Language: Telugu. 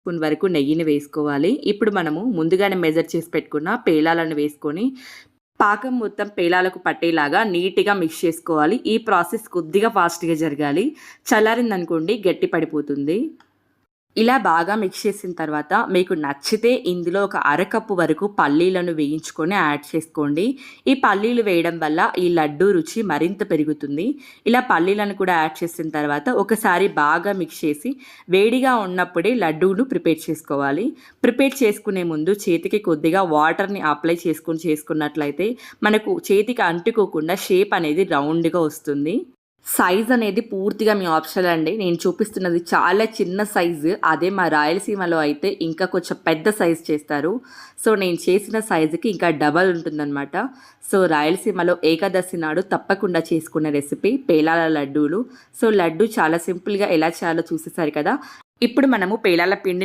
స్పూన్ వరకు నెయ్యిని వేసుకోవాలి. ఇప్పుడు మనము ముందుగానే మెజర్ చేసి పెట్టుకున్న పేలాలను వేసుకొని పాకం మొత్తం పేలాలకు పట్టేలాగా నీట్‌గా మిక్స్ చేసుకోవాలి. ఈ ప్రాసెస్ కొద్దిగా ఫాస్ట్‌గా జరగాలి. చల్లారిందనుకోండి గట్టి పడిపోతుంది. ఇలా బాగా మిక్స్ చేసిన తర్వాత మీకు నచ్చితే ఇందులో ఒక అరకప్పు వరకు పల్లీలను వేయించుకొని యాడ్ చేసుకోండి. ఈ పల్లీలు వేయడం వల్ల ఈ లడ్డూ రుచి మరింత పెరుగుతుంది. ఇలా పల్లీలను కూడా యాడ్ చేసిన తర్వాత ఒకసారి బాగా మిక్స్ చేసి వేడిగా ఉన్నప్పుడే లడ్డూను ప్రిపేర్ చేసుకోవాలి. ప్రిపేర్ చేసుకునే ముందు చేతికి కొద్దిగా వాటర్‌ని అప్లై చేసుకున్నట్లయితే మనకు చేతికి అంటుకోకుండా షేప్ అనేది రౌండ్‌గా వస్తుంది. సైజ్ అనేది పూర్తిగా మీ ఆప్షనల్ అండి. నేను చూపిస్తున్నది చాలా చిన్న సైజు. అదే మా రాయలసీమలో అయితే ఇంకా కొంచెం పెద్ద సైజ్ చేస్తారు. సో, నేను చేసిన సైజుకి ఇంకా డబల్ ఉంటుందన్నమాట. సో, రాయలసీమలో ఏకాదశి నాడు తప్పకుండా చేసుకునే రెసిపీ పేలాల లడ్డూలు. సో, లడ్డు చాలా సింపుల్‌గా ఎలా చేయాలో చూసేసారు కదా! ఇప్పుడు మనము పేలాల పిండిని